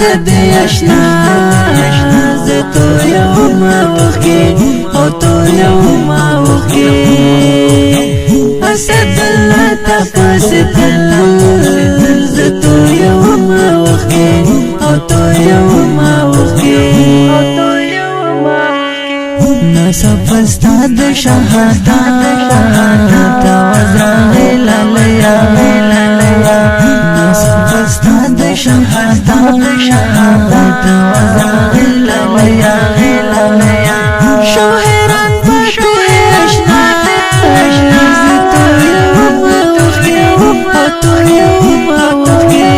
کدی اشنا زتو یوم وخی او تو یوم وخی اسد الله تفسد زتو یوم وخی او تو یوم وخی نصف استاد شهادت وزرائیل لیا نصف استاد شهادت وزرائیل لیا شوهران پاکی اشنا زتو یوم وخی او تو یوم وخی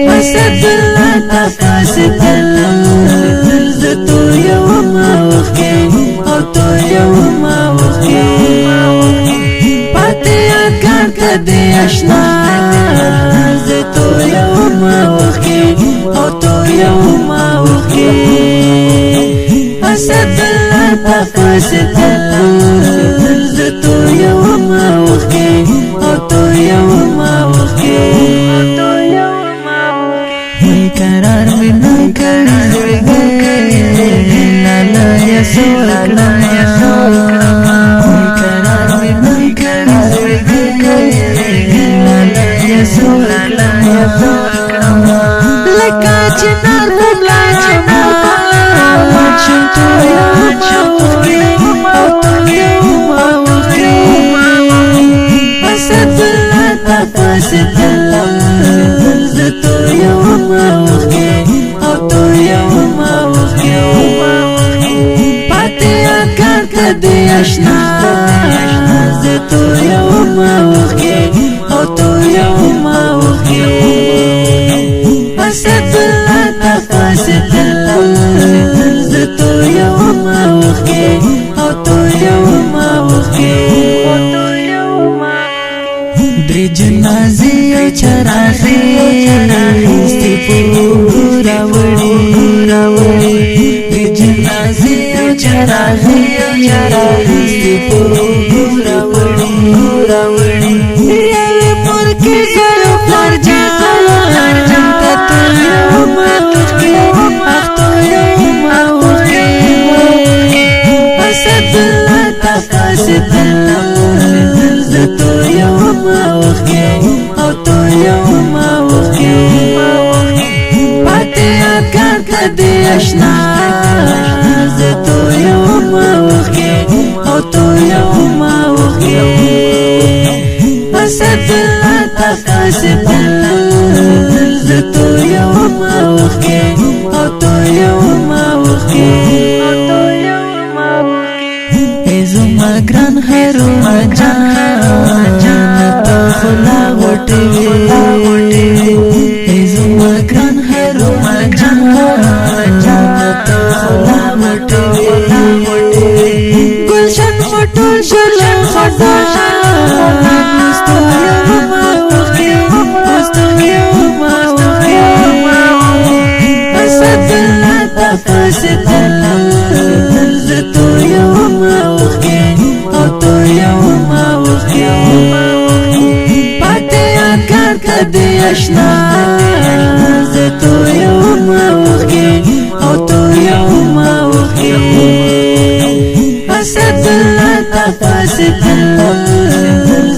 اسد الله تفسد زتو یوم وخی او تو یوم وخی پاتیا کار کدی اشنا زتو یوم وخی او تو یوم وخی اسد الله تفسد زتو یوم وخی او تو یوم وخی وی قرار می نکړی زړګی لالا یسو کړه وی قرار می نکړی زړګی لالا یسو کړه لکه چې نار بلا چې تو یوم وخی او تو یوم وخی اسد الله تفسد زتو یوم وخی او تو یوم وخی پاتیا کار کدی اشنا زتو یوم وخی او تو یوم وخی اسد الله تفسد زتو یوم وخی او تو یوم وخی دری جنازی او چراغی ستی پورا وڑی دری جنازی او چراغی ستی پورا وڑی ریاوی پورکی گلو پلار جان تتو یوم وخی اختو یوم وخی اسد الله تفسد زتو یوم وخی او تو یوم وخی پاتیا کار کدی اشنا زتو یوم وخی او تو یوم وخی اسد الله تفسد زتو یوم وخی او تو یوم وخی زما ګران هرو جان ته خلا غټي زما ګران هرو جان ته خلا غټي گلشن خټول شل خدا مستو یوم وخی اسد الله تفسد زتو یوم وخی او تو یوم وخی پاتیا کار کدی اشنا زتو یوم وخی او تو یوم وخی اسد الله تفسد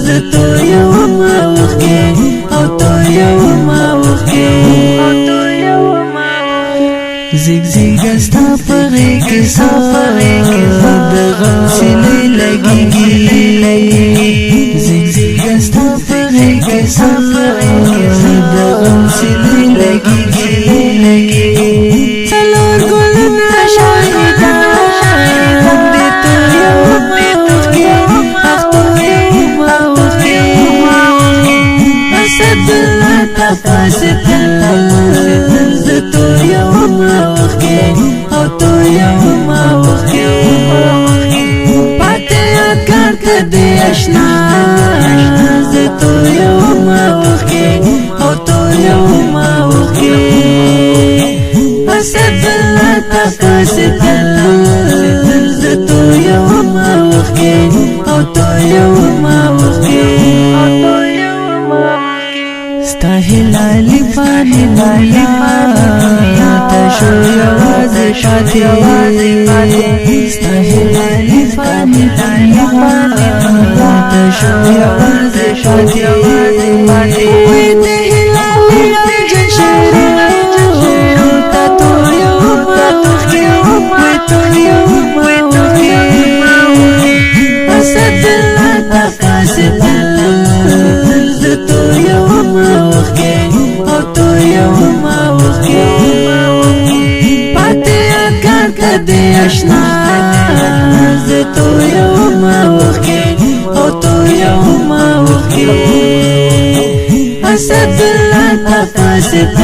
زتو یوم وخی او تو یوم وخی زیگ زیگ استا پغی کسا دغم سلی لگی زیگ زیگ استا پغی کسا دغم سلی لگی سلور گلنا شاہدہ دیتو یوم وخی اختو یوم وخی اسد الله تفسد زتو یوم وخی او تو یوم وخی پاتیا کار کدی اشنا زتو یوم وخی او تو یوم وخی اسد الله تفسد زتو یوم وخی او تو یوم وخی ستهلالی فانی دنیا تشو یواز پاتی ستهلالی فانی دنیا تشو یواز پاتی وی تهلالی رنجن شیرو تا تو یو موخی وی تو یو موخی اسد اللہ تقاسد تو یو موخی او تو یو موخی پاتی اکار کدی اشنا تو یو موخی او تو یو موخی اسد اللہ تقاسد